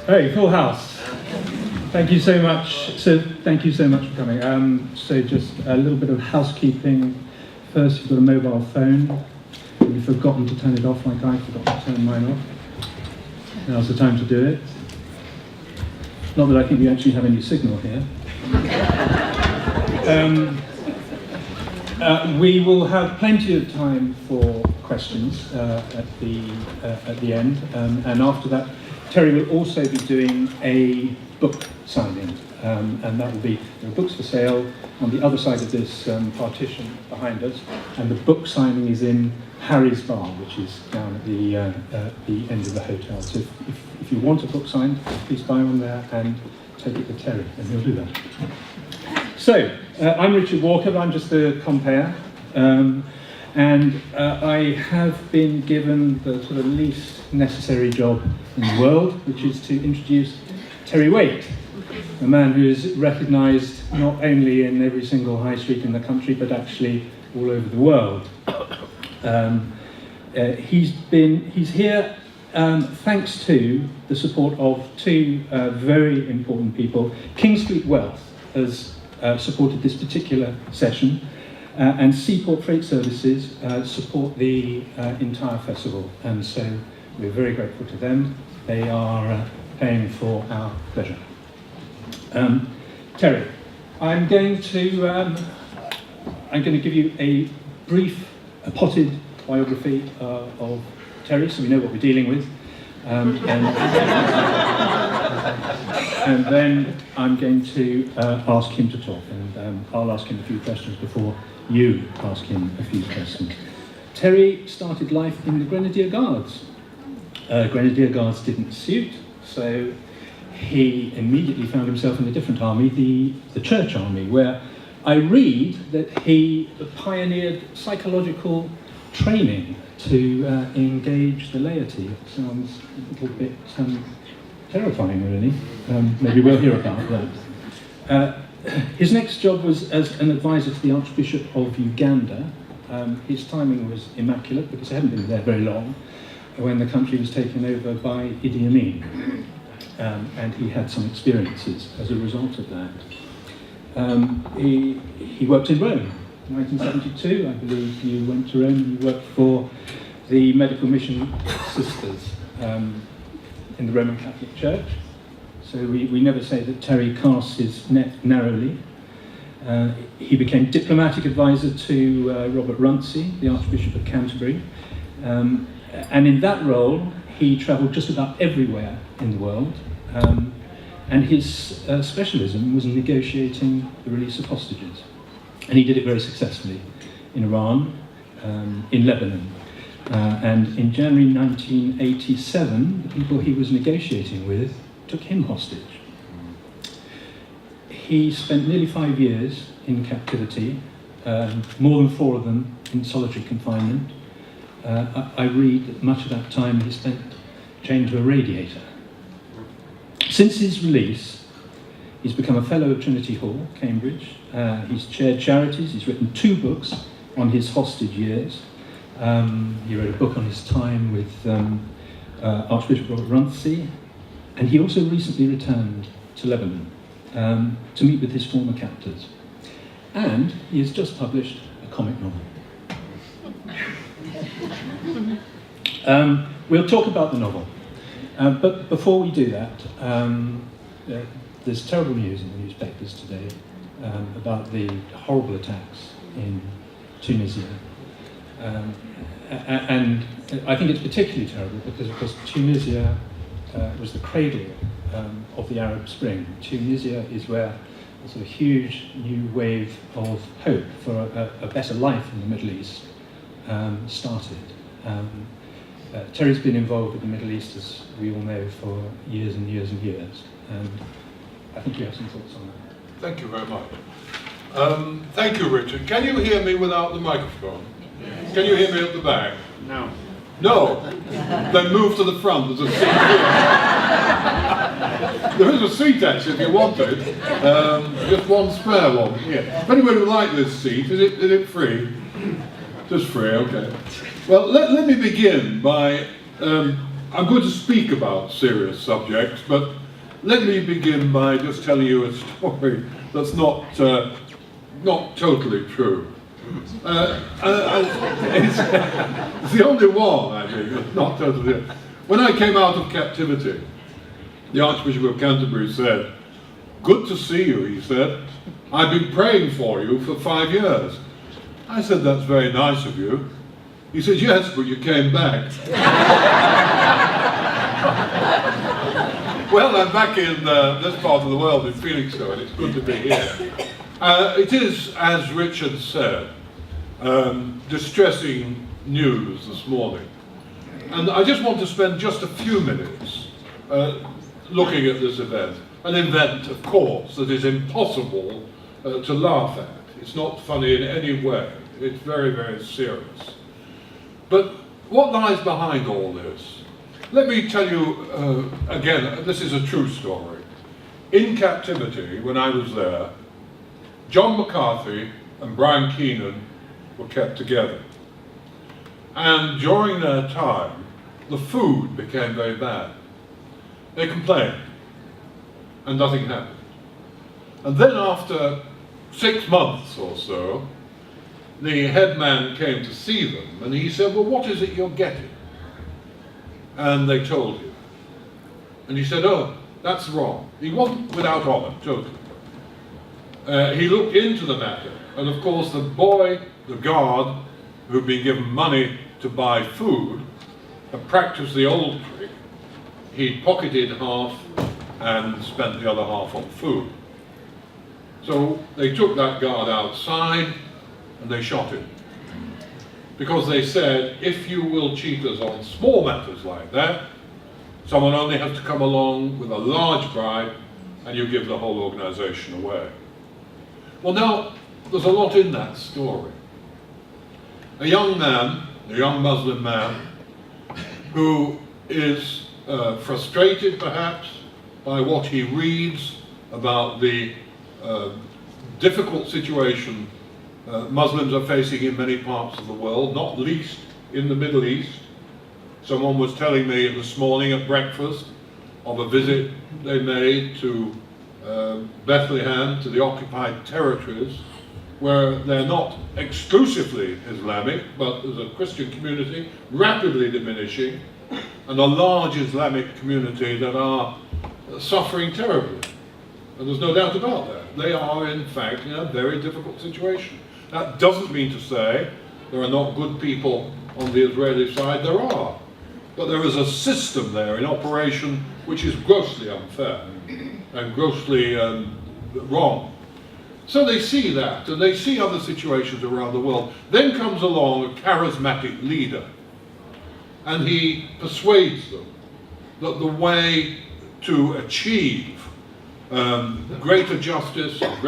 Hey, full house. Thank you so much. Thank you so much for coming. So just a little bit of housekeeping. First, you've got a mobile phone. You've forgotten to turn it off, like I forgot to turn mine off. Now's the time to do it. Not that I think we actually have any signal here. We will have plenty of time for questions at the end, and after that, Terry will also be doing a book signing, and that will be, there are books for sale on the other side of this partition behind us, and the book signing is in Harry's Bar, which is down at the end of the hotel. So if you want a book signed, please buy one there and take it to Terry, and he'll do that. So, I'm Richard Walker, I'm just a compere, and I have been given the sort of least necessary job in the world, which is to introduce Terry Waite, a man who is recognised not only in every single high street in the country, but actually all over the world. He's here thanks to the support of two very important people. Kingstreet Wealth has supported this particular session, and Seaport Freight Services support the entire festival, and so we're very grateful to them. They are paying for our pleasure. Terry, I'm going to give you a brief, potted biography of Terry, so we know what we're dealing with. And then I'm going to ask him to talk, and I'll ask him a few questions before you ask him a few questions. Terry started life in the Grenadier Guards. Grenadier Guards didn't suit, so he immediately found himself in a different army, the Church Army, where I read that he pioneered psychological training to engage the laity. It sounds a little bit terrifying, really. Maybe we'll hear about that. His next job was as an advisor to the Archbishop of Uganda. His timing was immaculate because he hadn't been there very long when the country was taken over by Idi Amin, and he had some experiences as a result of that. He worked in Rome. In 1972, I believe you went to Rome and you worked for the Medical Mission Sisters in the Roman Catholic Church. So we never say that Terry casts his net narrowly. He became diplomatic advisor to Robert Runcie, the Archbishop of Canterbury. And in that role, he travelled just about everywhere in the world. And his specialism was negotiating the release of hostages. And he did it very successfully in Iran, in Lebanon. And in January 1987, the people he was negotiating with took him hostage. He spent nearly 5 years in captivity, more than 4 of them in solitary confinement. I read that much of that time he spent chained to a radiator. Since his release, he's become a Fellow of Trinity Hall, Cambridge. He's chaired charities, he's written 2 books on his hostage years. He wrote a book on his time with Archbishop Robert Runcie, and he also recently returned to Lebanon to meet with his former captors. And he has just published a comic novel. We'll talk about the novel, but before we do that, there's terrible news in the newspapers today about the horrible attacks in Tunisia. And I think it's particularly terrible because, of course, Tunisia was the cradle of the Arab Spring. Tunisia is where a sort of huge new wave of hope for a better life in the Middle East started. Terry's been involved with the Middle East, as we all know, for years and years and years. And I think you have some thoughts on that. Thank you very much. Thank you, Richard. Can you hear me without the microphone? Yes. Can you hear me at the back? No. No? Then move to the front. There's a seat here. There is a seat, actually, if you want it. Just one spare one. Here. If anybody would like this seat, is it free? Just free, okay. Well, let me begin by I'm going to speak about serious subjects, but let me begin by just telling you a story that's not totally true. It's the only one, I think, that's not totally true. When I came out of captivity, the Archbishop of Canterbury said, "Good to see you," he said. "I've been praying for you for 5 years." I said, "That's very nice of you." He said, "Yes, but you came back." Well, I'm back in this part of the world, in Felixstowe, and it's good to be here. It is, as Richard said, distressing news this morning. And I just want to spend just a few minutes looking at this event. An event, of course, that is impossible to laugh at. It's not funny in any way. It's very, very serious. But what lies behind all this? Let me tell you, again, this is a true story. In captivity, when I was there, John McCarthy and Brian Keenan were kept together. And during their time, the food became very bad. They complained, and nothing happened. And then after 6 months or so, the head man came to see them, and he said, "Well, what is it you're getting?" And they told him. And he said, "Oh, that's wrong." He wasn't without honour, totally. He looked into the matter, and of course the boy, the guard, who'd been given money to buy food, had practiced the old trick. He'd pocketed half and spent the other half on food. So they took that guard outside and they shot him. Because they said, if you will cheat us on small matters like that, someone only has to come along with a large bribe and you give the whole organisation away. Well, now, there's a lot in that story. A young man, a young Muslim man, who is frustrated perhaps by what he reads about the difficult situation Muslims are facing in many parts of the world, not least in the Middle East. Someone was telling me this morning at breakfast of a visit they made to Bethlehem, to the occupied territories, where they're not exclusively Islamic, but there's a Christian community rapidly diminishing, and a large Islamic community that are suffering terribly. And there's no doubt about that. They are, in fact, in a very difficult situation. That doesn't mean to say there are not good people on the Israeli side. There are. But there is a system there in operation which is grossly unfair and grossly wrong. So they see that, and they see other situations around the world. Then comes along a charismatic leader, and he persuades them that the way to achieve greater justice, and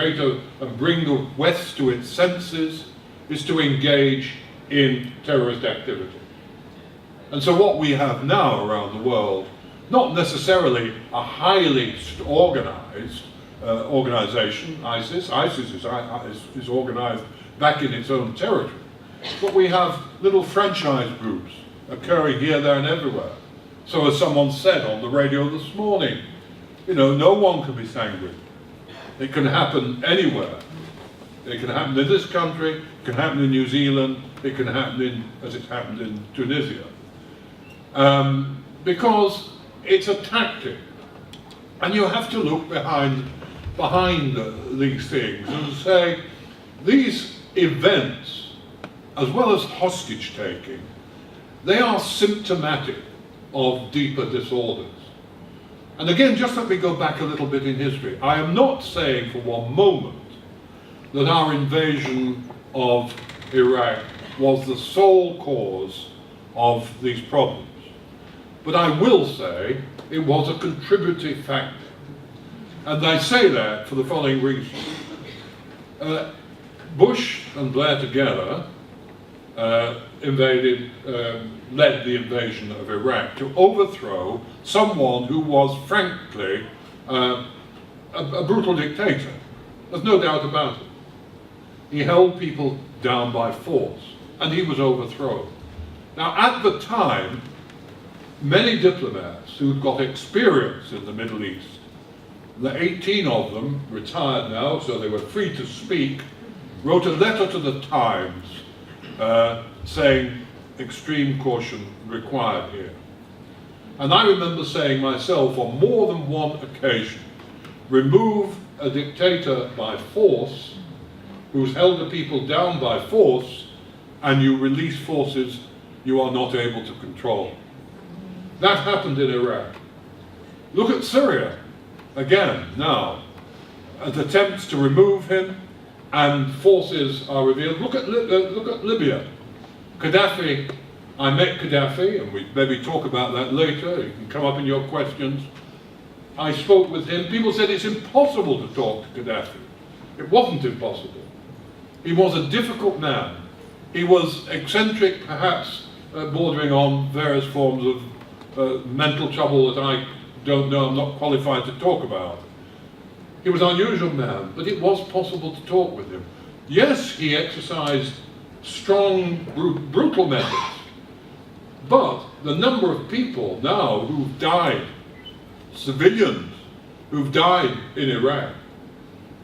bring the West to its senses, is to engage in terrorist activity. And so what we have now around the world, not necessarily a highly organized organization, ISIS is organized back in its own territory, but we have little franchise groups occurring here, there and everywhere. So as someone said on the radio this morning, you know, no one can be sanguine. It can happen anywhere. It can happen in this country, it can happen in New Zealand, it can happen as it's happened in Tunisia. Because it's a tactic. And you have to look behind these things and say, these events, as well as hostage taking, they are symptomatic of deeper disorders. And again, just let me go back a little bit in history. I am not saying for one moment that our invasion of Iraq was the sole cause of these problems. But I will say it was a contributing factor. And I say that for the following reason. Bush and Blair together led the invasion of Iraq to overthrow someone who was, frankly, a brutal dictator. There's no doubt about it. He held people down by force, and he was overthrown. Now, at the time, many diplomats who'd got experience in the Middle East. The 18 of them, retired now, so they were free to speak, wrote a letter to the Times saying extreme caution required here. And I remember saying myself on more than one occasion, remove a dictator by force, who's held the people down by force, and you release forces you are not able to control. That happened in Iraq. Look at Syria, again, now. Attempts to remove him, and forces are revealed. Look at Libya. Gaddafi, I met Gaddafi, and we maybe talk about that later, it can come up in your questions. I spoke with him. People said it's impossible to talk to Gaddafi. It wasn't impossible. He was a difficult man. He was eccentric, perhaps bordering on various forms of mental trouble that I don't know, I'm not qualified to talk about. He was an unusual man, but it was possible to talk with him. Yes, he exercised strong, brutal methods, but the number of people now who've died, civilians who've died in Iraq,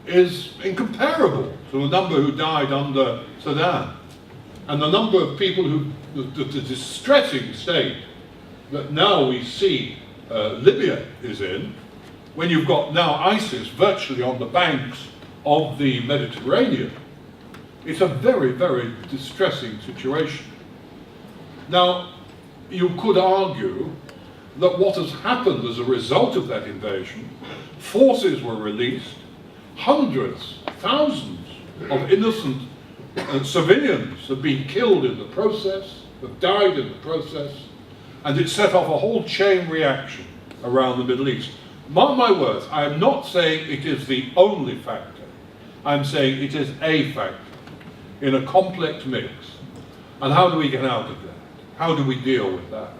is incomparable to the number who died under Saddam. And the number of people who, the distressing state that now we see Libya is in, when you've got now ISIS virtually on the banks of the Mediterranean, it's a very, very distressing situation. Now, you could argue that what has happened as a result of that invasion, forces were released, hundreds, thousands of innocent civilians have been killed in the process, have died in the process, and it set off a whole chain reaction around the Middle East. Mark my words, I am not saying it is the only factor. I'm saying it is a factor in a complex mix. And how do we get out of that? How do we deal with that?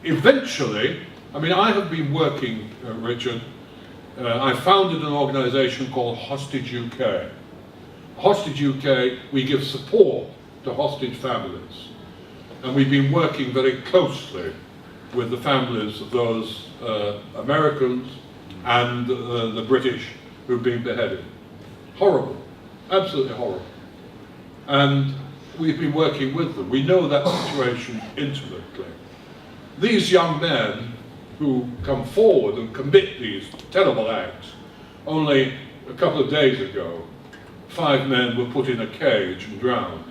Eventually, I mean, I have been working, Richard, I founded an organisation called Hostage UK. Hostage UK, we give support to hostage families. And we've been working very closely with the families of those Americans and the British who've been beheaded. Horrible, absolutely horrible. And we've been working with them. We know that situation intimately. These young men who come forward and commit these terrible acts, only a couple of days ago, 5 men were put in a cage and drowned,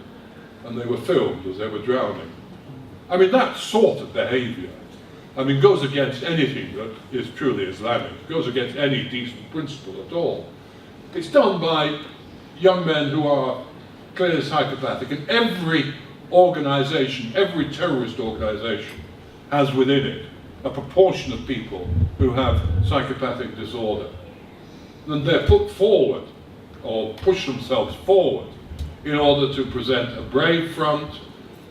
and they were filmed as they were drowning. I mean, that sort of behaviour, I mean, goes against anything that is truly Islamic, goes against any decent principle at all. It's done by young men who are clearly psychopathic, and every organisation, every terrorist organisation has within it a proportion of people who have psychopathic disorder. And they're put forward, or push themselves forward, in order to present a brave front,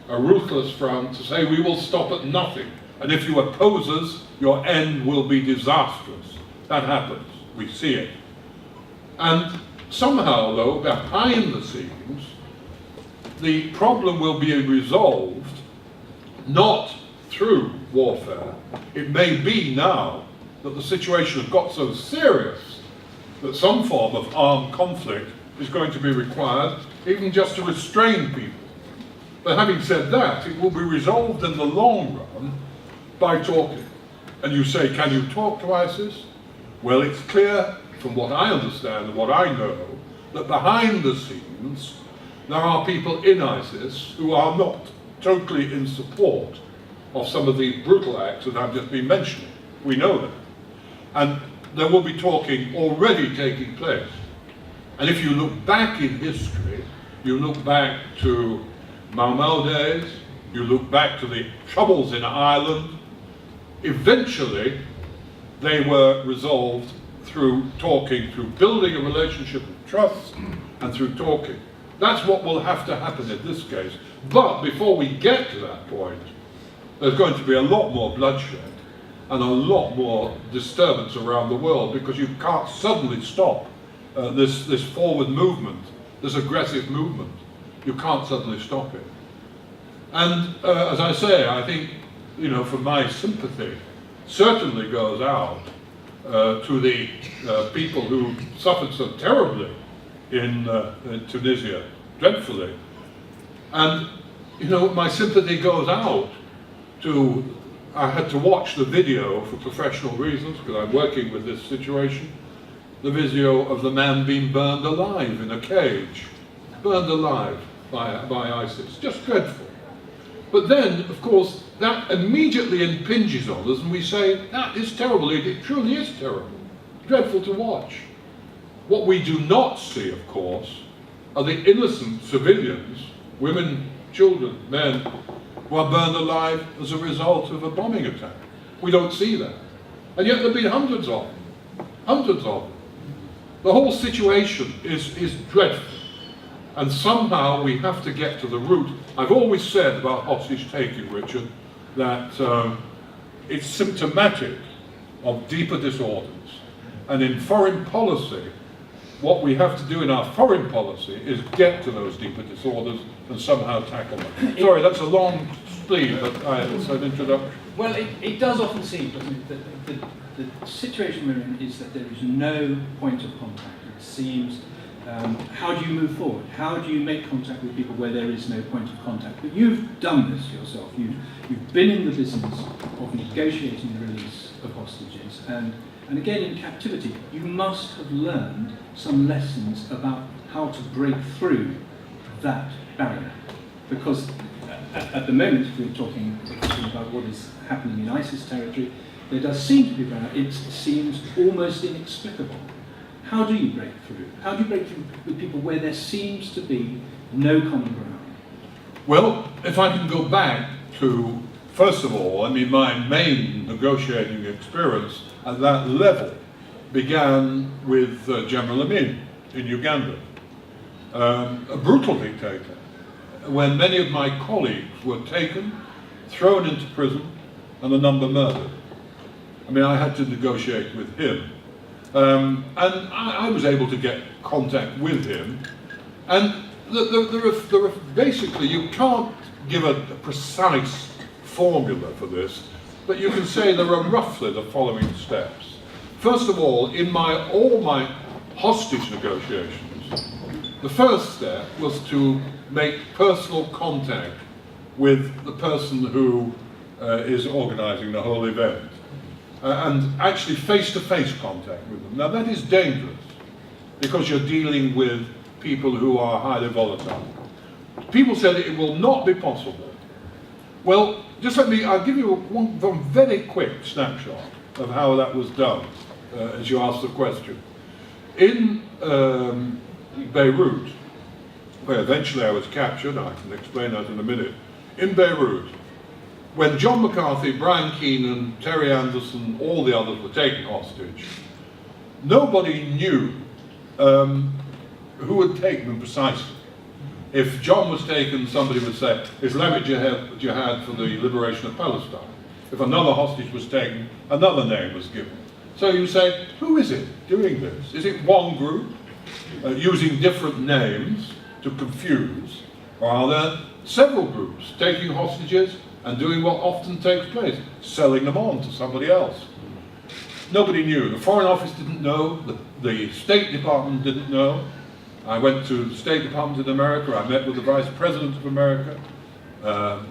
a ruthless front, to say we will stop at nothing. And if you oppose us, your end will be disastrous. That happens. We see it. And somehow, though, behind the scenes, the problem will be resolved not through warfare. It may be now that the situation has got so serious that some form of armed conflict is going to be required, even just to restrain people. But having said that, it will be resolved in the long run by talking. And you say, can you talk to ISIS? Well, it's clear from what I understand and what I know, that behind the scenes, there are people in ISIS who are not totally in support of some of the brutal acts that I've just been mentioning. We know that. And there will be talking already taking place. And if you look back in history, you look back to Mau Mau days, you look back to the troubles in Ireland, eventually they were resolved through talking, through building a relationship of trust, and through talking. That's what will have to happen in this case. But before we get to that point, there's going to be a lot more bloodshed and a lot more disturbance around the world, because you can't suddenly stop this forward movement, this aggressive movement. You can't suddenly stop it. And as I say, I think for my sympathy, certainly goes out to the people who suffered so terribly in Tunisia, dreadfully. And, my sympathy goes out to, I had to watch the video for professional reasons, because I'm working with this situation, the video of the man being burned alive in a cage, burned alive by ISIS, just dreadful. But then, of course, that immediately impinges on us, and we say, that is terrible, it truly is terrible, dreadful to watch. What we do not see, of course, are the innocent civilians, women, children, men, who are burned alive as a result of a bombing attack. We don't see that. And yet there have been hundreds of them. Hundreds of them. The whole situation is dreadful. And somehow we have to get to the root. I've always said about hostage taking, Richard, that it's symptomatic of deeper disorders. And in foreign policy, what we have to do in our foreign policy is get to those deeper disorders and somehow tackle them. Sorry, that's a long spleen, but it's an introduction. Well, it does often seem, doesn't it, that the situation we're in is that there is no point of contact. It seems, how do you move forward? How do you make contact with people where there is no point of contact? But you've done this yourself. You've been in the business of negotiating the release of hostages, and again in captivity, you must have learned some lessons about how to break through that barrier. Because at the moment, if we're talking about what is happening in ISIS territory, there does seem to be a barrier. It seems almost inexplicable. How do you break through? How do you break through with people where there seems to be no common ground? Well, if I can go back to, first of all, my main negotiating experience at that level began with General Amin in Uganda, a brutal dictator, when many of my colleagues were taken, thrown into prison, and a number murdered. I had to negotiate with him. And I was able to get contact with him. And there are basically, you can't give a precise formula for this, but you can say there are roughly the following steps. First of all, in all my hostage negotiations, the first step was to make personal contact with the person who is organising the whole event, and actually face-to-face contact with them. Now that is dangerous, because you're dealing with people who are highly volatile. People said it will not be possible. Well, I'll give you one very quick snapshot of how that was done, as you asked the question. In Beirut, where eventually I was captured, I can explain that in a minute, in Beirut, when John McCarthy, Brian Keenan, Terry Anderson, all the others were taken hostage, nobody knew who had taken them precisely. If John was taken, somebody would say, Islamic Jihad for the liberation of Palestine. If another hostage was taken, another name was given. So you say, who is it doing this? Is it one group using different names to confuse? Or are there several groups taking hostages and doing what often takes place, selling them on to somebody else? Nobody knew. The Foreign Office didn't know. The State Department didn't know. I went to the State Department in America. I met with the Vice President of America,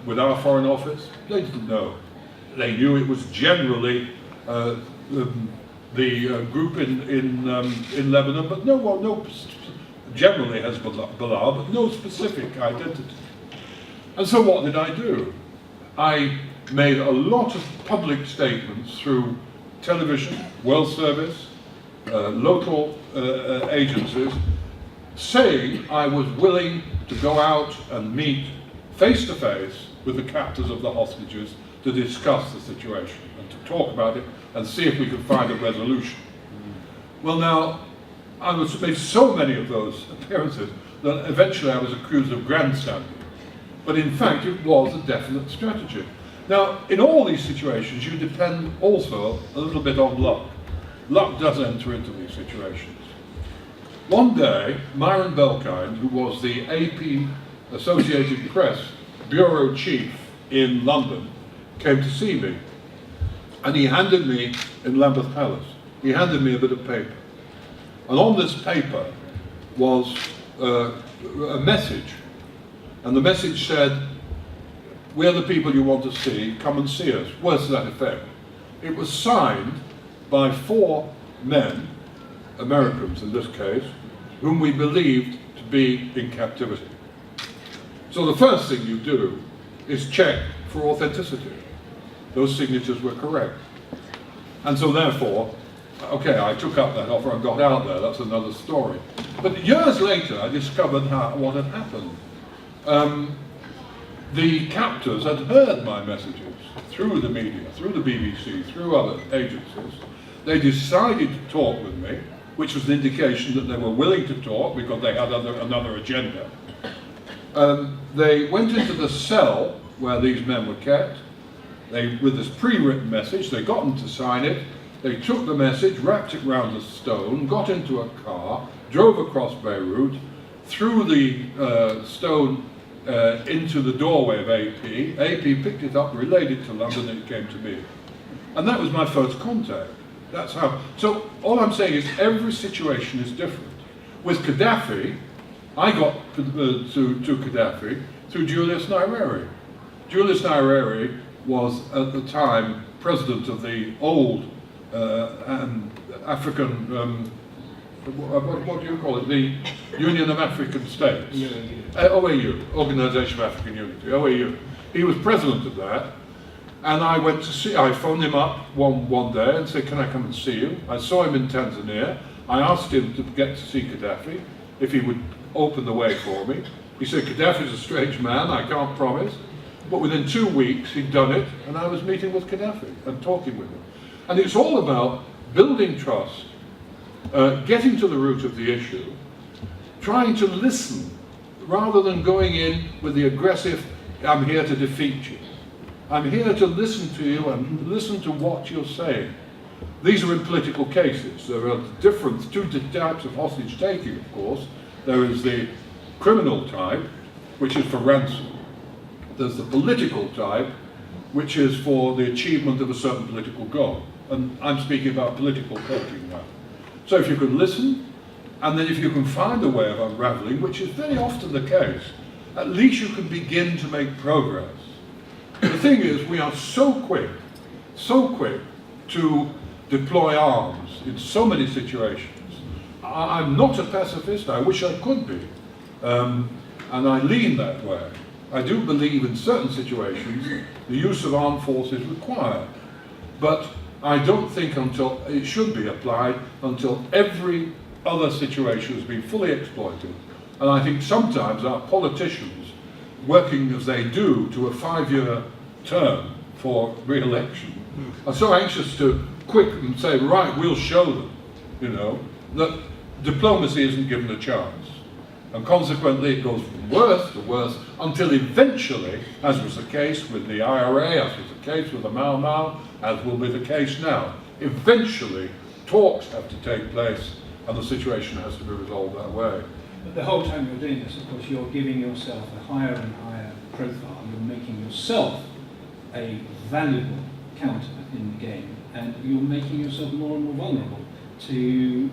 with our Foreign Office. They didn't know. They knew it was generally the group in Lebanon, but no generally Hezbollah, but no specific identity. And so what did I do? I made a lot of public statements through television, World Service, local agencies, saying I was willing to go out and meet face-to-face with the captors of the hostages to discuss the situation and to talk about it and see if we could find a resolution. Well now, I made so many of those appearances that eventually I was accused of grandstanding. But in fact, it was a definite strategy. Now, in all these situations, you depend also a little bit on luck. Luck does enter into these situations. One day, Myron Belkind, who was the AP Associated Press bureau chief in London, came to see me, and he handed me, in Lambeth Palace, he handed me a bit of paper. And on this paper was a message, and the message said, "We're the people you want to see, come and see us." Words to that effect. It was signed by 4 men, Americans in this case, whom we believed to be in captivity. So the first thing you do is check for authenticity. Those signatures were correct. And so therefore, okay, I took up that offer and got out there, that's another story. But years later, I discovered what had happened. The captors had heard my messages through the media, through the BBC, through other agencies. They decided to talk with me, which was an indication that they were willing to talk because they had another agenda. They went into the cell where these men were kept. With this pre-written message, they got them to sign it. They took the message, wrapped it round a stone, got into a car, drove across Beirut, threw the stone into the doorway of AP. AP picked it up, relayed it to London, and it came to me. And that was my first contact. That's how. So all I'm saying is every situation is different. With Gaddafi, I got to Gaddafi through Julius Nyerere. Julius Nyerere was at the time president of the old African, what do you call it? The Union of African States. OAU, Organisation of African Unity, OAU. He was president of that, and I phoned him up one day and said, "Can I come and see you?" I saw him in Tanzania. I asked him to get to see Gaddafi, if he would open the way for me. He said, "Gaddafi's a strange man, I can't promise." But within 2 weeks, he'd done it, and I was meeting with Gaddafi and talking with him. And it's all about building trust, getting to the root of the issue, trying to listen, rather than going in with the aggressive, "I'm here to defeat you." I'm here to listen to you and listen to what you're saying. These are in political cases. There are two types of hostage taking, of course. There is the criminal type, which is for ransom. There's the political type, which is for the achievement of a certain political goal. And I'm speaking about political taking now. So if you can listen, and then if you can find a way of unraveling, which is very often the case, at least you can begin to make progress. The thing is, we are so quick to deploy arms in so many situations. I'm not a pacifist, I wish I could be, and I lean that way. I do believe in certain situations the use of armed force is required, but I don't think it should be applied until every other situation has been fully exploited. And I think sometimes our politicians, working as they do to a 5-year term for re-election, are so anxious to quick and say, right, we'll show them, that diplomacy isn't given a chance. And consequently it goes from worse to worse until eventually, as was the case with the IRA, as was the case with the Mau Mau, as will be the case now, eventually talks have to take place and the situation has to be resolved that way. But the whole time you're doing this, of course, you're giving yourself a higher and higher profile. You're making yourself a valuable counter in the game, and you're making yourself more and more vulnerable to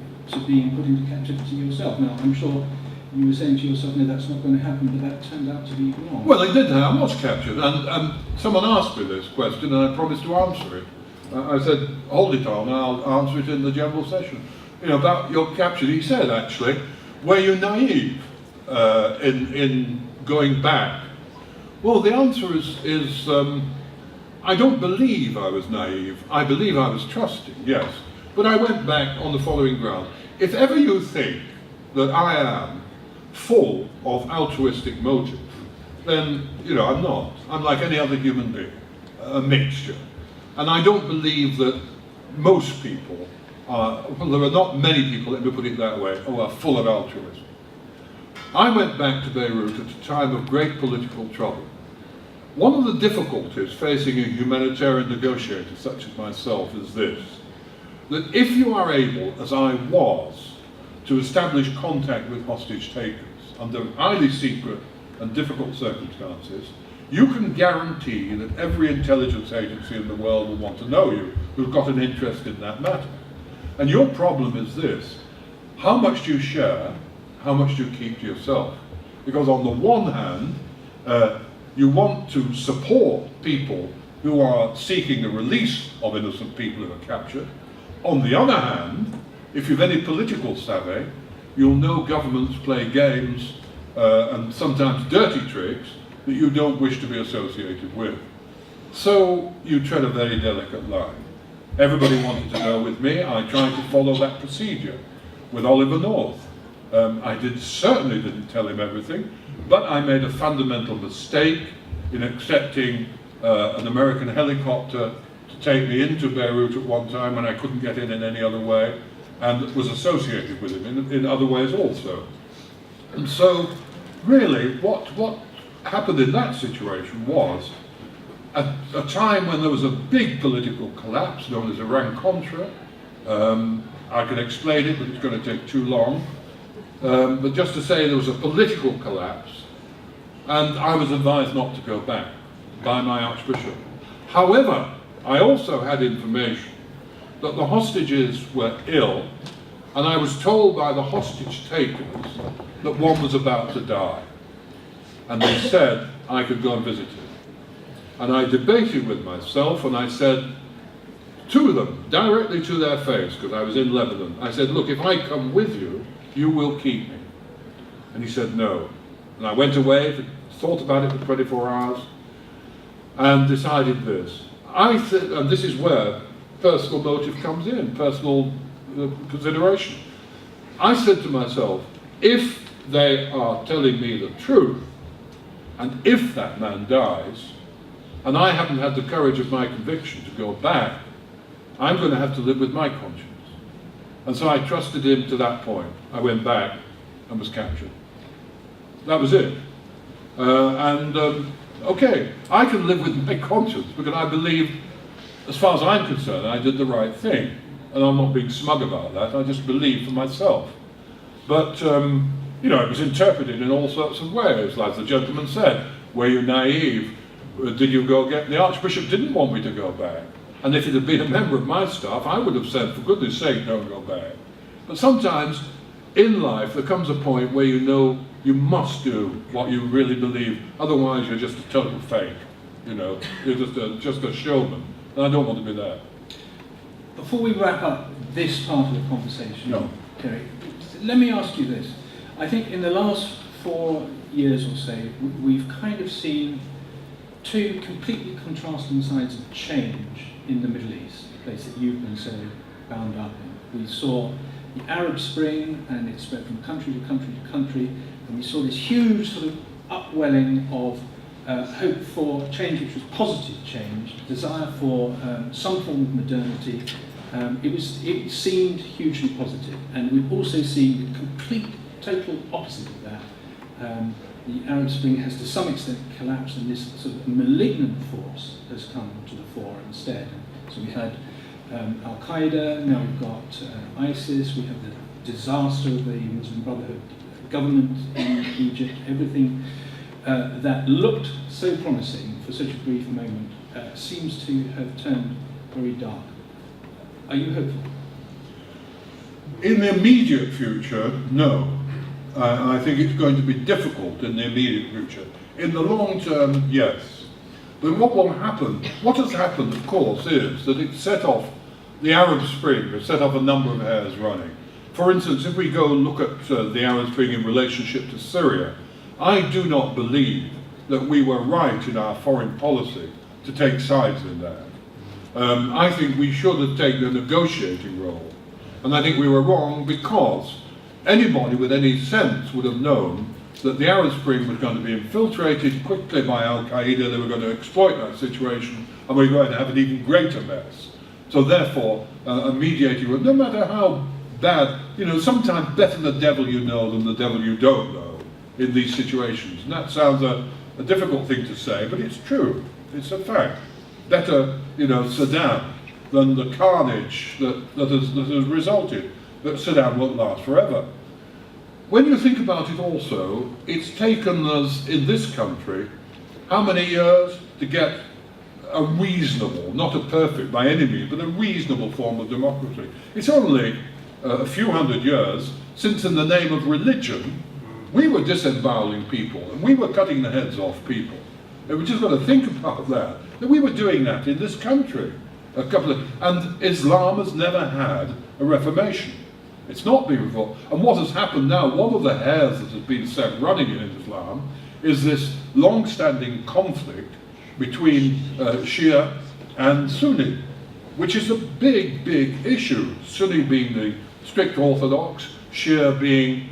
being put into captivity yourself. Now, I'm sure you were saying to yourself, no, that's not going to happen, but that turned out to be wrong. Well, it did. I was captured, and someone asked me this question, and I promised to answer it. I said, hold it on, I'll answer it in the general session. About your capture, he said, actually, were you naive in going back? Well, the answer is I don't believe I was naive. I believe I was trusting, yes. But I went back on the following ground. If ever you think that I am full of altruistic motive, then, I'm not. I'm like any other human being, a mixture. And I don't believe that most people are, well, there are not many people, let me put it that way, who are full of altruism. I went back to Beirut at a time of great political trouble. One of the difficulties facing a humanitarian negotiator such as myself is this, that if you are able, as I was, to establish contact with hostage takers under highly secret and difficult circumstances, you can guarantee that every intelligence agency in the world will want to know you who've got an interest in that matter. And your problem is this: how much do you share, how much do you keep to yourself? Because on the one hand, you want to support people who are seeking the release of innocent people who are captured. On the other hand, if you've any political savvy, you'll know governments play games and sometimes dirty tricks that you don't wish to be associated with. So you tread a very delicate line. Everybody wanted to know with me. I tried to follow that procedure with Oliver North. I certainly didn't tell him everything, but I made a fundamental mistake in accepting an American helicopter to take me into Beirut at one time when I couldn't get in any other way, and was associated with him in other ways also. And so, really, what happened in that situation was a time when there was a big political collapse known as Iran-Contra. I can explain it, but it's going to take too long. But just to say, there was a political collapse, and I was advised not to go back by my Archbishop. However, I also had information that the hostages were ill, and I was told by the hostage takers that one was about to die. And they said I could go and visit him. And I debated with myself, and I said to them, directly to their face, because I was in Lebanon, I said, look, if I come with you, you will keep me. And he said no. And I went away, thought about it for 24 hours, and decided this. I said, and this is where personal motive comes in, personal consideration. I said to myself, if they are telling me the truth, and if that man dies, and I haven't had the courage of my conviction to go back, I'm going to have to live with my conscience. And so I trusted him to that point. I went back and was captured. That was it. Okay, I can live with my conscience because I believe, as far as I'm concerned, I did the right thing. And I'm not being smug about that, I just believe for myself. But, you know, it was interpreted in all sorts of ways. Like the gentleman said, were you naive? Did you go get... The Archbishop didn't want me to go back. And if it had been a member of my staff, I would have said, for goodness sake, don't go back. But sometimes, in life, there comes a point where you know you must do what you really believe, otherwise you're just a total fake. You know, you're just a showman. And I don't want to be that. Before we wrap up this part of the conversation, Terry, let me ask you this. I think in the last 4 years or so, we've kind of seen two completely contrasting sides of change in the Middle East, the place that you've been so bound up in. We saw the Arab Spring, and it spread from country to country to country, and we saw this huge sort of upwelling of hope for change, which was positive change, desire for some form of modernity. It seemed hugely positive, and we've also seen the complete, total opposite of that. The Arab Spring has to some extent collapsed, and this sort of malignant force has come to the fore instead. So we had Al-Qaeda, now we've got ISIS, we have the disaster of the Muslim Brotherhood government in Egypt, everything that looked so promising for such a brief moment seems to have turned very dark. Are you hopeful? In the immediate future, no. I think it's going to be difficult in the immediate future. In the long term, yes. But what will happen, what has happened, of course, is that it set off the Arab Spring, it set off a number of hairs running. For instance, if we go and look at the Arab Spring in relationship to Syria, I do not believe that we were right in our foreign policy to take sides in that. I think we should have taken a negotiating role. And I think we were wrong because anybody with any sense would have known that the Arab Spring was going to be infiltrated quickly by Al-Qaeda, they were going to exploit that situation, and we were going to have an even greater mess. So therefore, a mediator, no matter how bad, you know, sometimes better the devil you know than the devil you don't know in these situations. And that sounds a difficult thing to say, but it's true. It's a fact. Better, you know, Saddam than the carnage that has resulted. That Saddam won't last forever. When you think about it also, it's taken us in this country how many years to get a reasonable, not a perfect by any means, but a reasonable form of democracy. It's only a few hundred years since, in the name of religion, we were disemboweling people and we were cutting the heads off people. And we just got to think about that we were doing that in this country. And Islam has never had a reformation. It's not been reformed. And what has happened now, one of the hairs that has been set running in Islam is this long-standing conflict between Shia and Sunni, which is a big, big issue. Sunni being the strict orthodox, Shia being,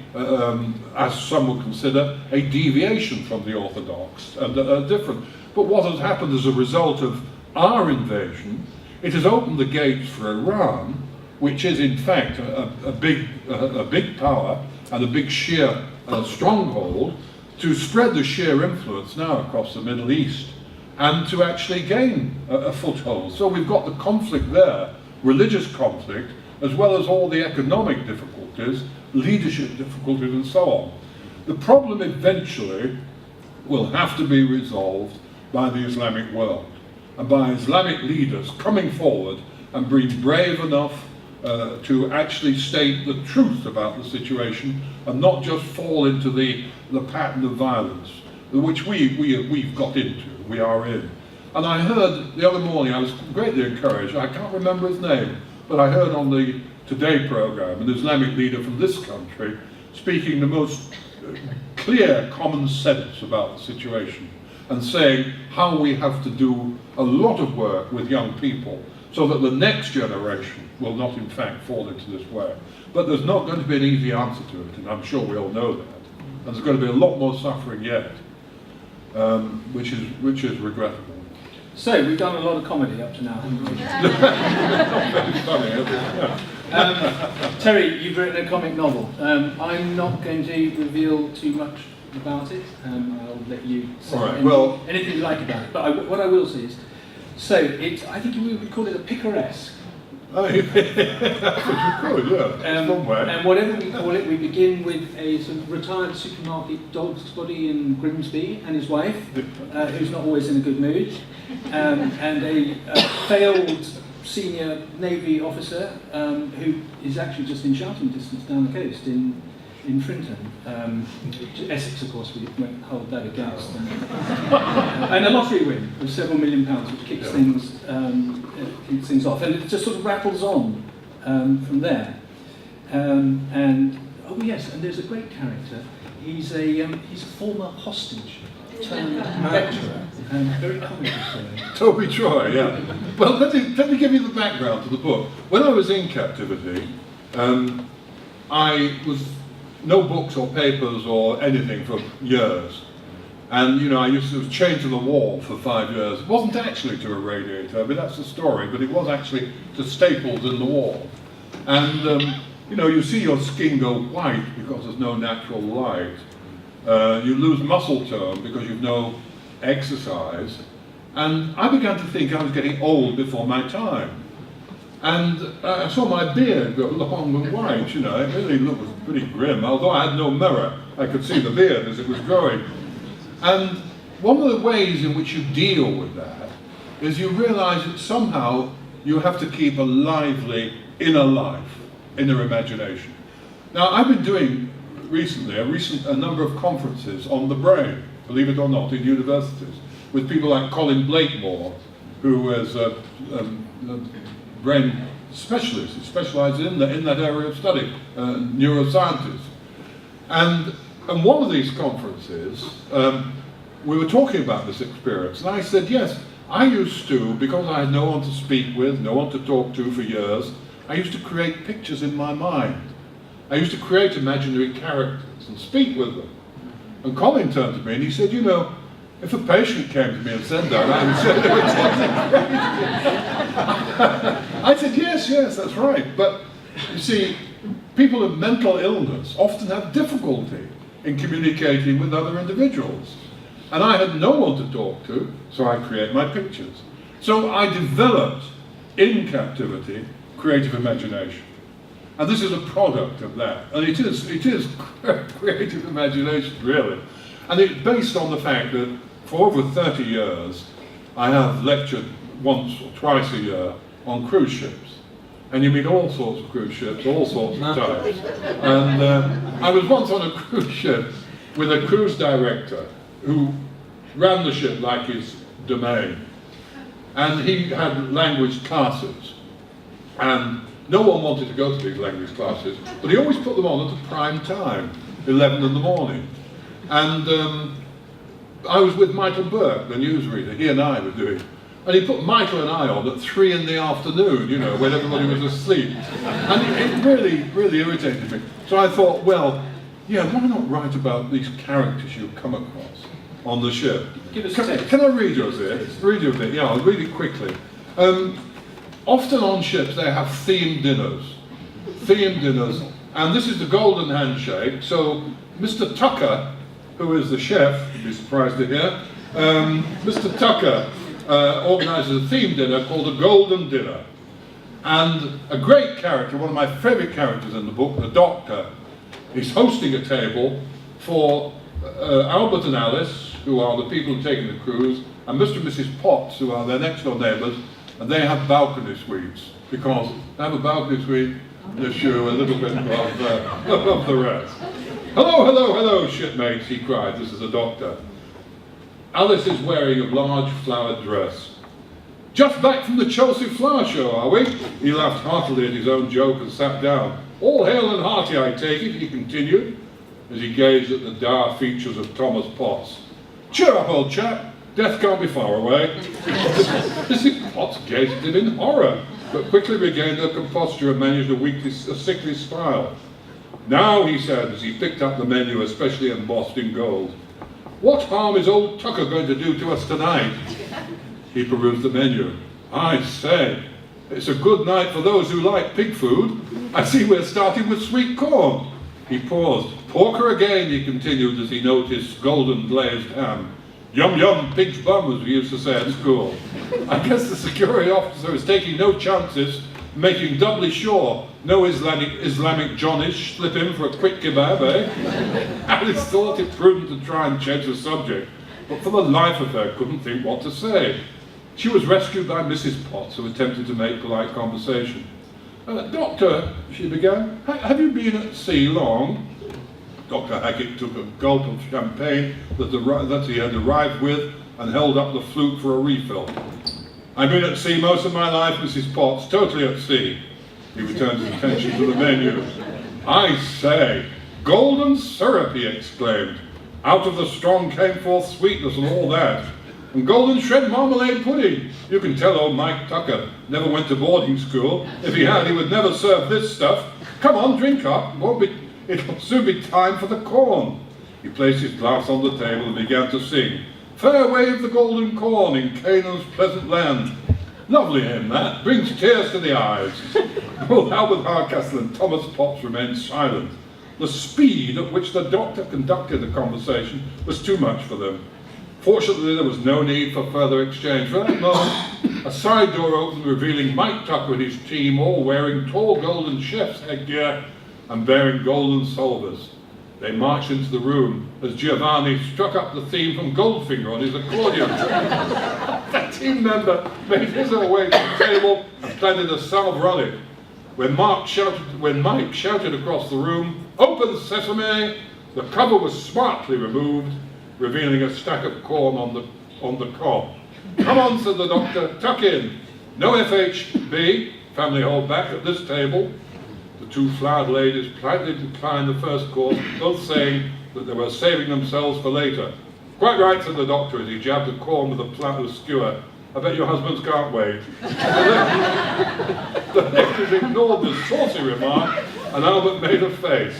as some would consider, a deviation from the orthodox and different. But what has happened as a result of our invasion, it has opened the gates for Iran, which is in fact a big power and a big Shia stronghold, to spread the Shia influence now across the Middle East and to actually gain a foothold. So we've got the conflict there, religious conflict, as well as all the economic difficulties, leadership difficulties and so on. The problem eventually will have to be resolved by the Islamic world and by Islamic leaders coming forward and being brave enough to actually state the truth about the situation and not just fall into the pattern of violence, which we've got into, we are in. And I heard the other morning, I was greatly encouraged, I can't remember his name, but I heard on the Today programme an Islamic leader from this country speaking the most clear common sense about the situation and saying how we have to do a lot of work with young people so that the next generation will not in fact fall into this way. But there's not going to be an easy answer to it, and I'm sure we all know that. And there's going to be a lot more suffering yet, which is regrettable. So, we've done a lot of comedy up to now, haven't we? Very funny, isn't it? Yeah. Terry, you've written a comic novel. I'm not going to reveal too much about it. I'll let you say anything you like about it. But what I will say is, so I think we would call it a picaresque. Oh, that's what you could, yeah. Somewhere. And whatever we call it, we begin with a sort of retired supermarket dog's body in Grimsby and his wife, who's not always in a good mood, and a failed senior Navy officer who is actually just in shouting distance down the coast in Frinton. Essex, of course, we won't hold that against them. And a lottery win of several £1 million, which kicks things off, and it just sort of rattles on from there. And oh yes, and there's a great character. He's a former hostage turned lecturer, very comical. Toby Troy, yeah. Well, let me give you the background to the book. When I was in captivity, I was no books or papers or anything for years. And, you know, I used to was chained to the wall for 5 years. It wasn't actually to a radiator, I mean, that's the story, but it was actually to staples in the wall. And, you know, you see your skin go white because there's no natural light. You lose muscle tone because you've no exercise. And I began to think I was getting old before my time. And I saw my beard go long and white, you know, it really looked pretty grim. Although I had no mirror, I could see the beard as it was growing. And one of the ways in which you deal with that is you realize that somehow you have to keep a lively inner life, inner imagination. Now, I've been doing recently a number of conferences on the brain, believe it or not, in universities, with people like Colin Blakemore, who is a brain specialist. He specializes in that area of study, neuroscientist. And one of these conferences, we were talking about this experience, and I said, yes, I used to, because I had no one to speak with, no one to talk to for years, I used to create pictures in my mind. I used to create imaginary characters and speak with them. And Colin turned to me and he said, you know, if a patient came to me and said that, I would say they were crazy. I said, yes, that's right. But you see, people with mental illness often have difficulty in communicating with other individuals. And I had no one to talk to, so I create my pictures. So I developed, in captivity, creative imagination. And this is a product of that. And it is creative imagination, really. And it's based on the fact that for over 30 years, I have lectured once or twice a year on cruise ships. And you meet all sorts of cruise ships, all sorts of types. And I was once on a cruise ship with a cruise director who ran the ship like his domain. And he had language classes. And no one wanted to go to these language classes, but he always put them on at a prime time, 11 in the morning. And I was with Michael Burke, the newsreader, he and I were doing. And he put Michael and I on at 3 in the afternoon, you know, when everybody was asleep. And it really, really irritated me. So I thought, well, yeah, why not write about these characters you come across on the ship? Can I read you a bit? Read you a bit, yeah, I'll read it quickly. Often on ships they have themed dinners. Themed dinners. And this is the golden handshake. So Mr. Tucker, who is the chef, you'd be surprised to hear, Mr. Tucker organises a themed dinner called the Golden Dinner. And a great character, one of my favourite characters in the book, the Doctor, is hosting a table for Albert and Alice, who are the people taking the cruise, and Mr. and Mrs. Potts, who are their next door neighbours, and they have balcony suites, because they have a balcony suite, they show a little bit of the rest. Hello, hello, hello, shipmates, he cried. This is the Doctor. Alice is wearing a large flowered dress. Just back from the Chelsea Flower Show, are we? He laughed heartily at his own joke and sat down. All hail and hearty, I take it, he continued, as he gazed at the dour features of Thomas Potts. Cheer up, old chap. Death can't be far away. Mrs. Potts gazed at him in horror, but quickly regained her composure and managed a sickly smile. Now, he said, as he picked up the menu, especially embossed in gold, what harm is old Tucker going to do to us tonight? He perused the menu. I say, it's a good night for those who like pig food. I see we're starting with sweet corn. He paused. Porker again, he continued as he noticed golden glazed ham. Yum yum, pig's bum, as we used to say at school. I guess the security officer is taking no chances, making doubly sure no Islamic Johnish slip in for a quick kebab, eh? Alice thought it prudent to try and change the subject, but for the life of her couldn't think what to say. She was rescued by Mrs. Potts, who attempted to make polite conversation. Doctor, she began, have you been at sea long? Dr. Hackett took a gulp of champagne that he had arrived with and held up the flute for a refill. I've been at sea most of my life, Mrs. Potts, totally at sea. He returned his attention to the menu. I say, golden syrup, he exclaimed. Out of the strong came forth sweetness and all that. And golden shred marmalade pudding. You can tell old Mike Tucker never went to boarding school. If he had, he would never serve this stuff. Come on, drink up. It'll soon be time for the corn. He placed his glass on the table and began to sing. Fair wave the golden corn in Canaan's pleasant land. Lovely hymn, that. Brings tears to the eyes. Both Albert Hardcastle and Thomas Potts remained silent. The speed at which the Doctor conducted the conversation was too much for them. Fortunately, there was no need for further exchange. For that moment, a side door opened, revealing Mike Tucker and his team, all wearing tall golden chef's headgear and bearing golden salvers. They marched into the room as Giovanni struck up the theme from Goldfinger on his accordion. The team member made his way to the table and planted a salve on it. When Mike shouted across the room, "Open sesame!" the cover was smartly removed, revealing a stack of corn on the cob. Come on, said the Doctor, tuck in. No FHB, family hold back at this table. The two flowered ladies politely declined the first course, both saying that they were saving themselves for later. Quite right, said the Doctor as he jabbed the corn with a platter skewer. I bet your husbands can't wait. The ladies ignored the saucy remark, and Albert made a face.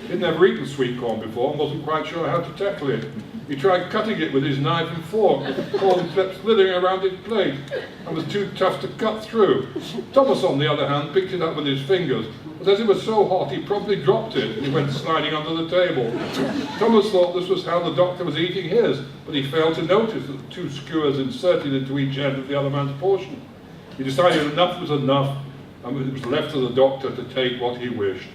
He'd never eaten sweet corn before and wasn't quite sure how to tackle it. He tried cutting it with his knife and fork, with the corn kept slithering around his plate, and was too tough to cut through. Thomas, on the other hand, picked it up with his fingers, but as it was so hot, he promptly dropped it, and he went sliding under the table. Thomas thought this was how the Doctor was eating his, but he failed to notice that the two skewers inserted into each end of the other man's portion. He decided enough was enough, and it was left to the Doctor to take what he wished.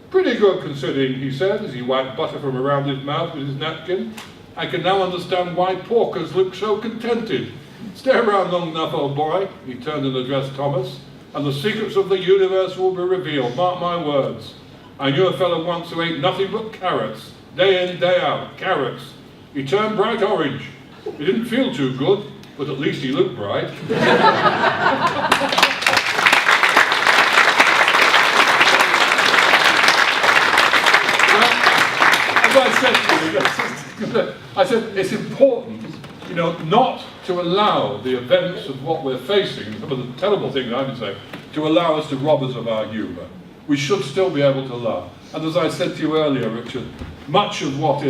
Pretty good considering, he said, as he wiped butter from around his mouth with his napkin. I can now understand why porkers look so contented. Stay around long enough, old boy, he turned and addressed Thomas, and the secrets of the universe will be revealed, mark my words. I knew a fellow once who ate nothing but carrots, day in, day out, carrots. He turned bright orange. He didn't feel too good, but at least he looked bright. I said it's important, you know, not to allow the events of what we're facing, some of the terrible things I've been saying, to allow us to rob us of our humour. We should still be able to laugh. And as I said to you earlier, Richard, much of what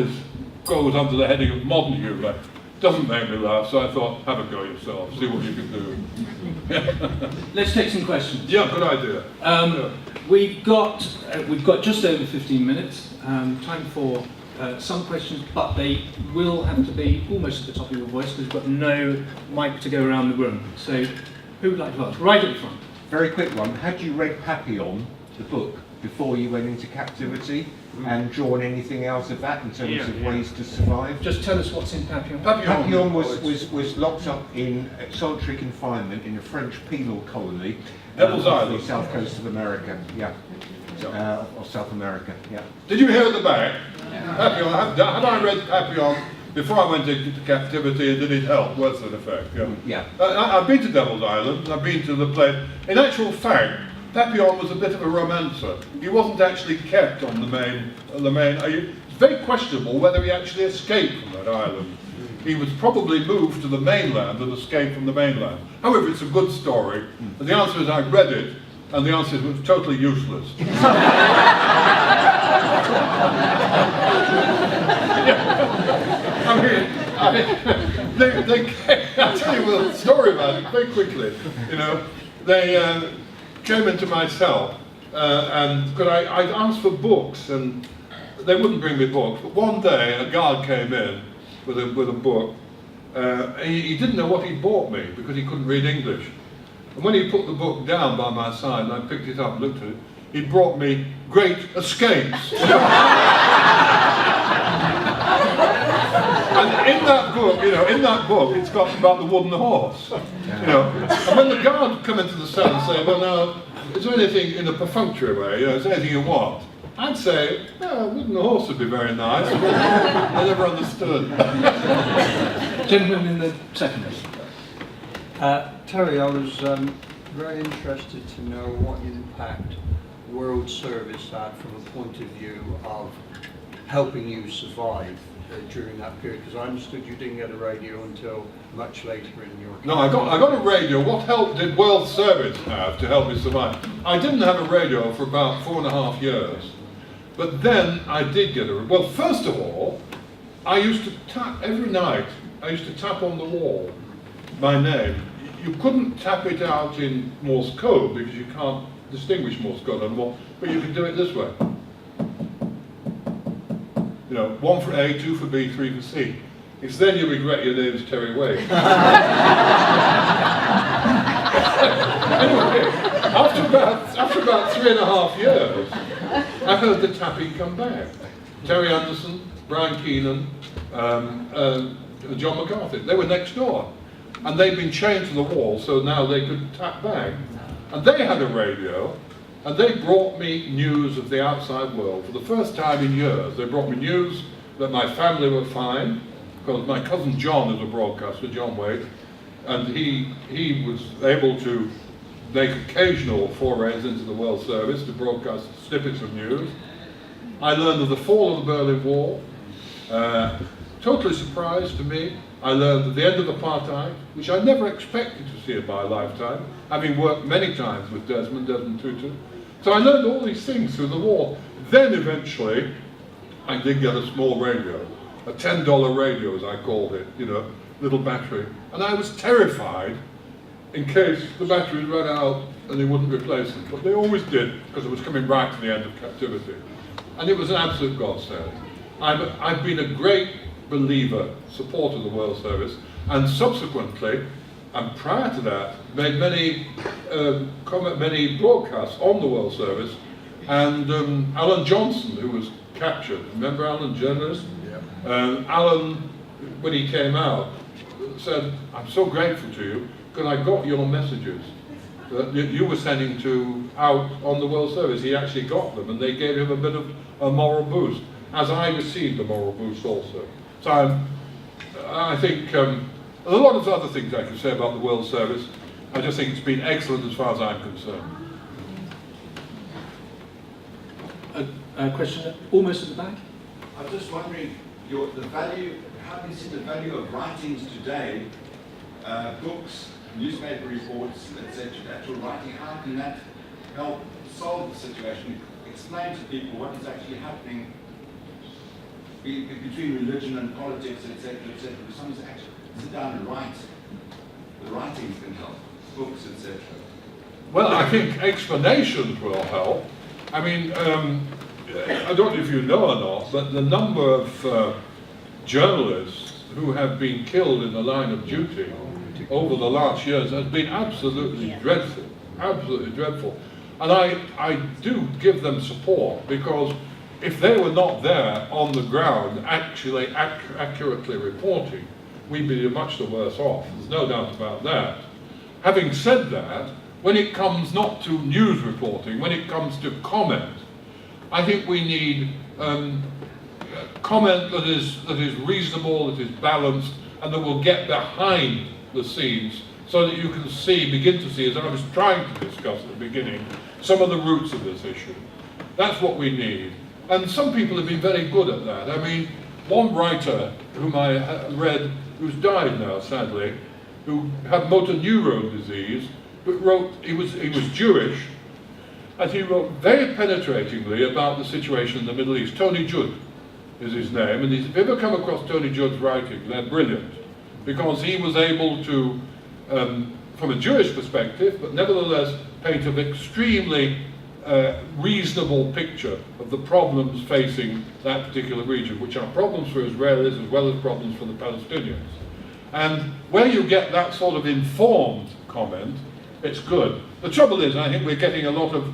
goes under the heading of modern humour doesn't make me laugh, so I thought, have a go yourself, see what you can do. Let's take some questions. Yeah, good idea. We've got just over 15 minutes, time for some questions, but they will have to be almost at the top of your voice because we've got no mic to go around the room. So who would like to ask? Right at the front. Very quick one. Had you read Papillon, the book, before you went into captivity, and drawn anything out of that in terms of ways to survive? Just tell us what's in Papillon. Papillon was locked up in solitary confinement in a French penal colony Devil's off the Island. south coast of America. Yeah. Or South America. Yeah. Did you hear at the back? Papillon, had I read Papillon before I went into captivity, and did it help? Worse than effect. Yeah. I've been to Devil's Island, I've been to the place. In actual fact, Papillon was a bit of a romancer. He wasn't actually kept on the main. It's very questionable whether he actually escaped from that island. He was probably moved to the mainland and escaped from the mainland. However, it's a good story. And the answer is I read it, and the answer is it was totally useless. I'll tell you a story about it very quickly. You know, they came into my cell, and I'd asked for books, and they wouldn't bring me books. But one day, a guard came in with a book. He didn't know what he'd bought me because he couldn't read English. And when he put the book down by my side, and I picked it up and looked at it, he brought me Great Escapes. And in that book, it's got about the wooden horse. You know, and when the guard come into the cell and say, well, now, is there anything in a perfunctory way? You know, is there anything you want? I'd say, a wooden horse would be very nice. I never understood. Gentleman in the second row. Terry, I was very interested to know what impact World Service had from a point of view of helping you survive during that period, because I understood you didn't get a radio until much later in your career. No, I got a radio. What help did World Service have to help me survive? I didn't have a radio for about 4.5 years. But then I did get a radio. Well, first of all, I used to tap every night. I used to tap on the wall my name. You couldn't tap it out in Morse code because you can't distinguish Morse code anymore, but you could do it this way. You know, 1 for A, 2 for B, 3 for C. It's then you regret your name's Terry Waite. Anyway, after about 3.5 years, I heard the tapping come back. Terry Anderson, Brian Keenan, John McCarthy, they were next door. And they'd been chained to the wall, so now they could tap back. And they had a radio, and they brought me news of the outside world. For the first time in years, they brought me news that my family were fine, because my cousin John is a broadcaster, John Waite, and he was able to make occasional forays into the World Service to broadcast snippets of news. I learned of the fall of the Berlin Wall. Totally surprised to me, I learned of the end of apartheid, which I never expected to see in my lifetime, having worked many times with Desmond Tutu. So I learned all these things through the war. Then eventually, I did get a small radio, a $10 radio as I called it, you know, little battery. And I was terrified in case the batteries ran out and they wouldn't replace them. But they always did, because it was coming right to the end of captivity. And it was an absolute godsend. I've been a great believer, supporter of the World Service, and subsequently, and prior to that, made many broadcasts on the World Service. And Alan Johnson, who was captured, remember Alan, journalist? Yeah. Alan when he came out, said, "I'm so grateful to you because I got your messages that you were sending out on the World Service." He actually got them, and they gave him a bit of a moral boost, as I received a moral boost also. So I think there's a lot of other things I could say about the World Service. I just think it's been excellent as far as I'm concerned. A question almost at the back. I'm just wondering, the value, how do you see the value of writings today, books, newspaper reports, etc., actual writing, how can that help solve the situation, explain to people what is actually happening between religion and politics, etc., etc., because someone's actually sit down and write. The writings can help, books, etc. Well, I think explanations will help. I mean, I don't know if you know or not, but the number of journalists who have been killed in the line of duty over the last years has been absolutely dreadful, absolutely dreadful. And I do give them support, because if they were not there on the ground actually accurately reporting, we'd be much the worse off. There's no doubt about that. Having said that, when it comes not to news reporting, when it comes to comment, I think we need comment that is reasonable, that is balanced, and that will get behind the scenes so that you can begin to see, as I was trying to discuss at the beginning, some of the roots of this issue. That's what we need. And some people have been very good at that. I mean, one writer whom I read, who's died now, sadly, who had motor neurone disease, but wrote, he was Jewish, and he wrote very penetratingly about the situation in the Middle East. Tony Judd is his name, and if you ever come across Tony Judd's writing, they're brilliant, because he was able to, from a Jewish perspective, but nevertheless paint an extremely reasonable picture of the problems facing that particular region, which are problems for Israelis as well as problems for the Palestinians. And where you get that sort of informed comment, it's good. The trouble is, I think we're getting a lot of,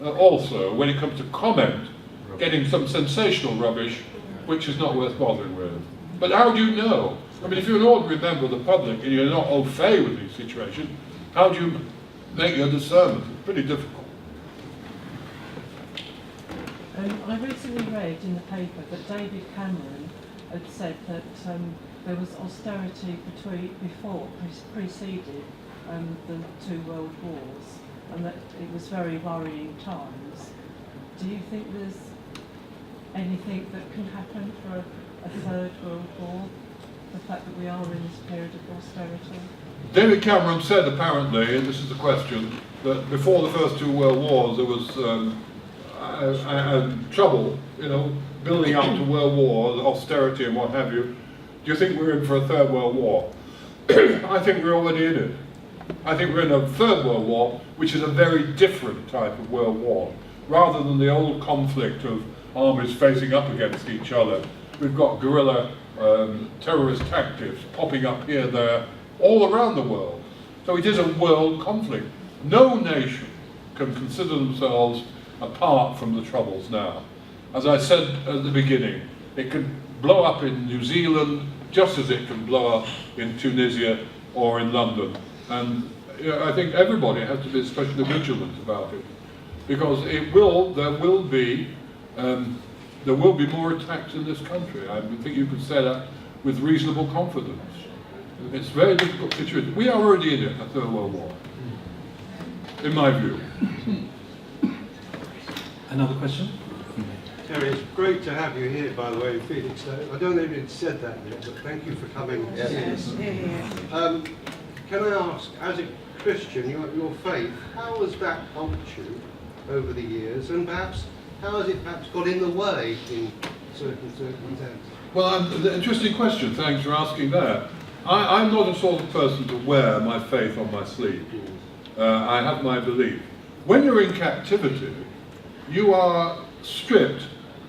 also, when it comes to comment, getting some sensational rubbish, which is not worth bothering with. But how do you know? I mean, if you're an ordinary member of the public and you're not au fait with these situations, how do you make your discernment? It's pretty difficult. I recently read in the paper that David Cameron had said that there was austerity preceded the two world wars, and that it was very worrying times. Do you think there's anything that can happen for a third world war? The fact that we are in this period of austerity? David Cameron said, apparently, and this is the question, that before the first two world wars there was trouble, building up to world war, austerity and what have you. Do you think we're in for a third world war? I think we're already in it. I think we're in a third world war, which is a very different type of world war. Rather than the old conflict of armies facing up against each other, we've got guerrilla terrorist tactics popping up here, there, all around the world. So it is a world conflict. No nation can consider themselves apart from the troubles now. As I said at the beginning, it could blow up in New Zealand just as it can blow up in Tunisia or in London. And I think everybody has to be especially vigilant about it, because there will be more attacks in this country. I think you could say that with reasonable confidence. It's a very difficult situation. We are already in it, a third world war, in my view. Another question? Terry, it's great to have you here, by the way, in Felixstowe. I don't know if you'd said that yet, but thank you for coming. Yes. Can I ask, as a Christian, your faith, how has that helped you over the years, and perhaps how has it perhaps got in the way in certain circumstances? Well, the interesting question, thanks for asking that. I'm not the sort of person to wear my faith on my sleeve. I have my belief. When you're in captivity, you are stripped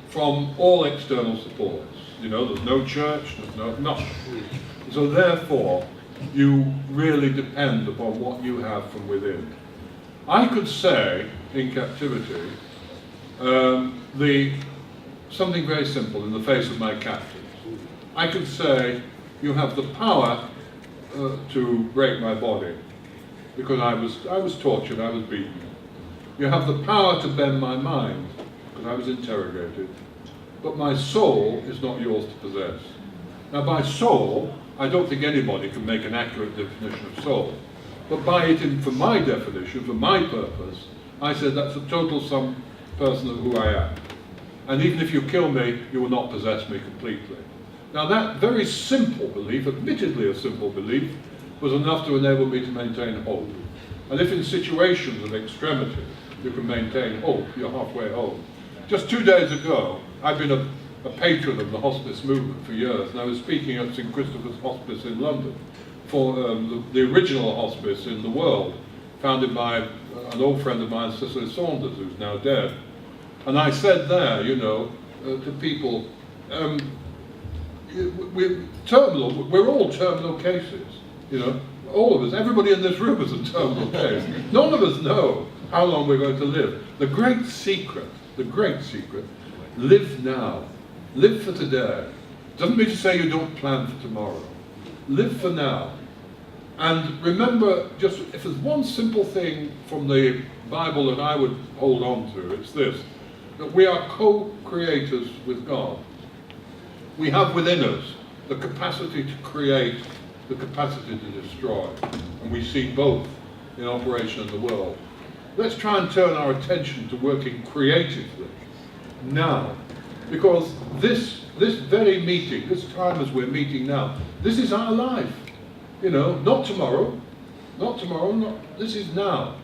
from all external supports. There's no church, there's nothing. So therefore, you really depend upon what you have from within. I could say, in captivity, something very simple in the face of my captors. I could say, you have the power to break my body, because I was tortured, I was beaten. You have the power to bend my mind, because I was interrogated. But my soul is not yours to possess. Now by soul, I don't think anybody can make an accurate definition of soul. But by it, for my definition, for my purpose, I said that's a total sum person of who I am. And even if you kill me, you will not possess me completely. Now that very simple belief, admittedly a simple belief, was enough to enable me to maintain hope. And if in situations of extremity you can maintain hope, you're halfway home. Just 2 days ago, I've been a patron of the hospice movement for years, and I was speaking at St Christopher's Hospice in London for the original hospice in the world, founded by an old friend of mine, Cicely Saunders, who's now dead. And I said there, you know, to people, we're all terminal cases, you know, all of us, everybody in this room is a terminal case. None of us know how long we're going to live. The great secret, live now. Live for today. Doesn't mean to say you don't plan for tomorrow. Live for now. And remember, just if there's one simple thing from the Bible that I would hold on to, it's this, that we are co-creators with God. We have within us the capacity to create, the capacity to destroy. And we see both in operation in the world. Let's try and turn our attention to working creatively now. Because this very meeting, this time as we're meeting now, this is our life. You know, not tomorrow, this is now.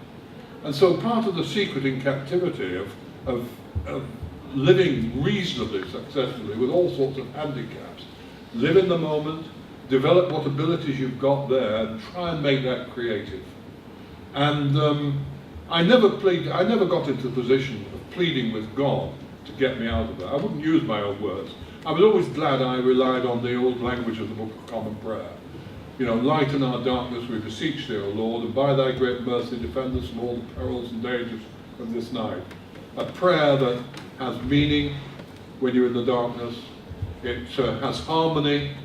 And so part of the secret in captivity of living reasonably successfully with all sorts of handicaps, live in the moment, develop what abilities you've got there, and try and make that creative. And I never got into the position of pleading with God to get me out of that. I wouldn't use my own words. I was always glad I relied on the old language of the Book of Common Prayer. You know, lighten our darkness, we beseech thee, O Lord, and by thy great mercy defend us from all the perils and dangers of this night. A prayer that has meaning when you're in the darkness. It has harmony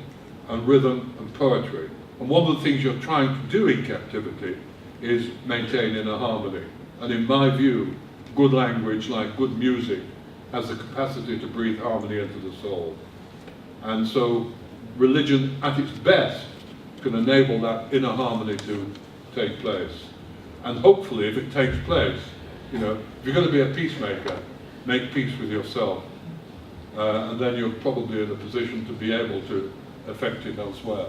and rhythm and poetry. And one of the things you're trying to do in captivity is maintain inner harmony. And in my view, good language, like good music, has the capacity to breathe harmony into the soul. And so religion at its best can enable that inner harmony to take place. And hopefully, if it takes place, you know, if you're going to be a peacemaker, make peace with yourself. And then you're probably in a position to be able to affect it elsewhere.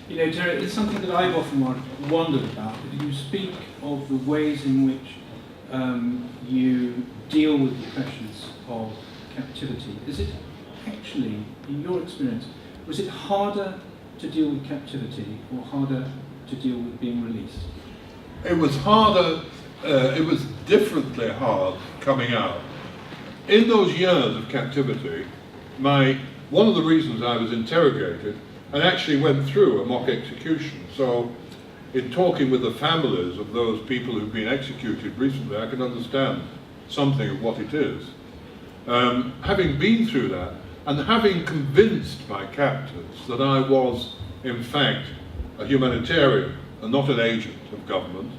You know, Terry, it's something that I've often wondered about. You speak of the ways in which you deal with the pressures of captivity. Is it actually, in your experience, was it harder to deal with captivity or harder to deal with being released? It was harder, it was differently hard coming out. In those years of captivity, one of the reasons I was interrogated, and actually went through a mock execution. So in talking with the families of those people who've been executed recently, I can understand something of what it is. Having been through that, and having convinced my captors that I was, in fact, a humanitarian and not an agent of government,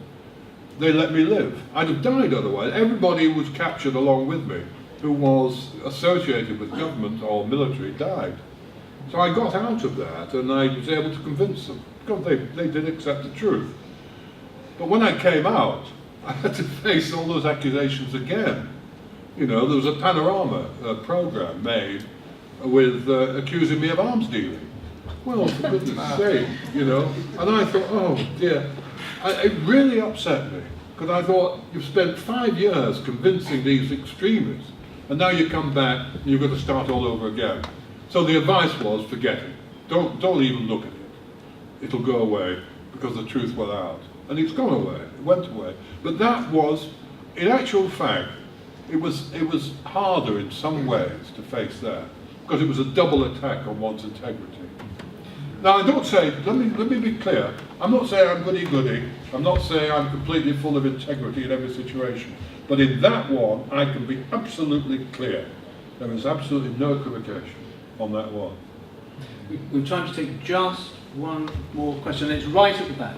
they let me live. I'd have died otherwise. Everybody who was captured along with me who was associated with government or military died. So I got out of that and I was able to convince them, because they did accept the truth. But when I came out, I had to face all those accusations again. You know, there was a panorama program made with accusing me of arms dealing. Well, for goodness sake, you know. And I thought, oh dear. It really upset me, because I thought, you've spent 5 years convincing these extremists, and now you come back and you've got to start all over again. So the advice was, forget it. Don't even look at it. It'll go away, because the truth will out. And it's gone away, it went away. But that was, in actual fact, it was harder in some ways to face that, because it was a double attack on one's integrity. Now I don't say, let me be clear, I'm not saying I'm goody-goody, I'm not saying I'm completely full of integrity in every situation, but in that one I can be absolutely clear. There is absolutely no equivocation on that one. We're trying to take just one more question. It's right at the back.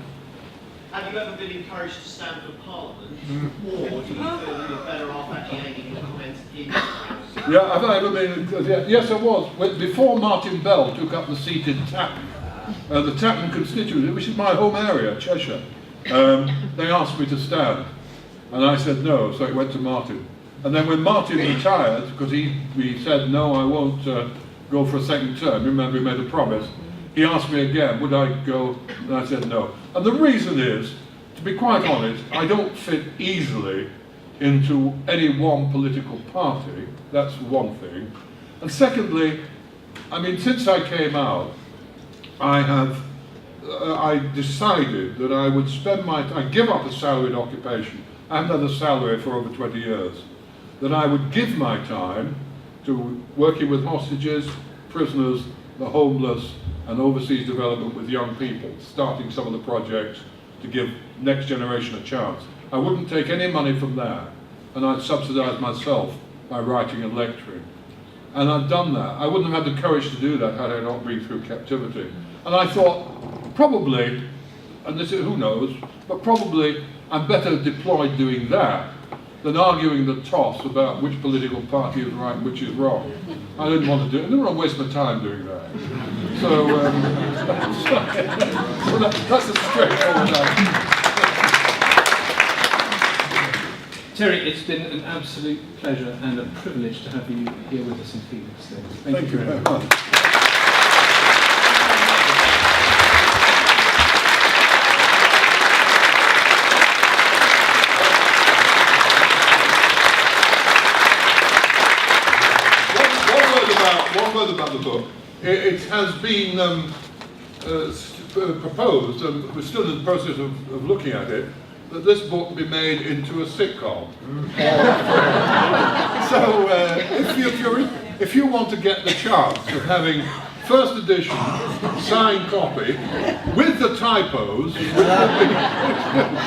Have you ever been encouraged to stand for Parliament, or do you feel you're better off actually making the comments in the House? Yeah, I've ever been. Yes, I was. Before Martin Bell took up the seat in Tatton, the Tatton constituency, which is my home area, Cheshire, they asked me to stand, and I said no, so it went to Martin. And then when Martin retired, because he said no, I won't go for a second term. Remember, he made a promise. He asked me again, would I go? And I said no. And the reason is, to be quite honest, I don't fit easily into any one political party. That's one thing. And secondly, I mean, since I came out, I decided that I would I'd give up a salaried occupation. I haven't had a salary for over 20 years. That I would give my time to working with hostages, prisoners, the homeless, and overseas development with young people, starting some of the projects to give next generation a chance. I wouldn't take any money from that, and I'd subsidise myself by writing and lecturing. And I've done that. I wouldn't have had the courage to do that had I not been through captivity. And I thought, probably, and this is, who knows, but probably I'm better deployed doing that than arguing the toss about which political party is right and which is wrong. I didn't want to do it. I didn't want to waste my time doing that. So, that's a straightforward answer. Terry, it's been an absolute pleasure and a privilege to have you here with us in Felixstowe. Thank you very much. One word about the book. It has been proposed, and we're still in the process of looking at it, that this book be made into a sitcom. So if you want to get the chance of having first edition signed copy with the typos,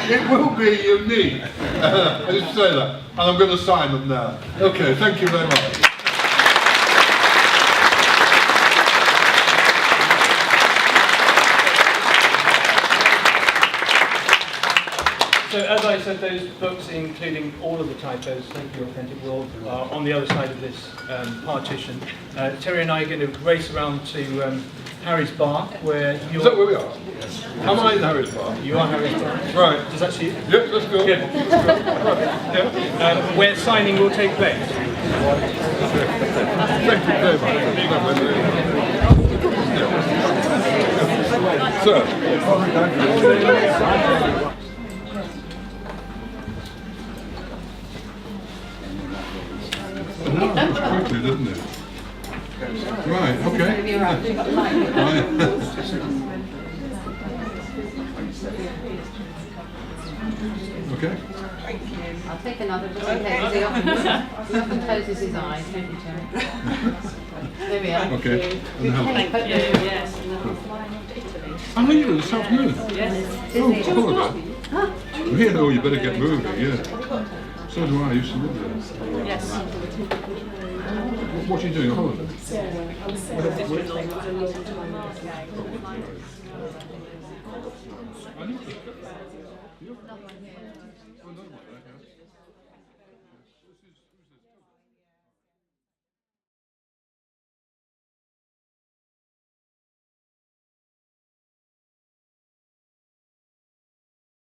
it will be unique. I just say that, and I'm going to sign them now. Okay, thank you very much. So as I said, those books, including all of the typos, thank you, Authentic World, are on the other side of this partition. Terry and I are going to race around to Harry's Bar, where you're... Is that where we are? Am I in Harry's Bar? You are Harry's Bar. Right. Does that suit you? Yep, let's go. Good. Yeah. Where signing will take place. Thank you very much. Sir. Quickly, doesn't it? Right, okay. Right. Okay. I'll take another just in case. He often closes his eyes, don't you, Terry? There we are. Okay. Yes. I know you this afternoon. Yes. Oh, really? Oh, you better get moving, yeah. So do I. I used to live there. Yes. What are you doing? A holiday? I know.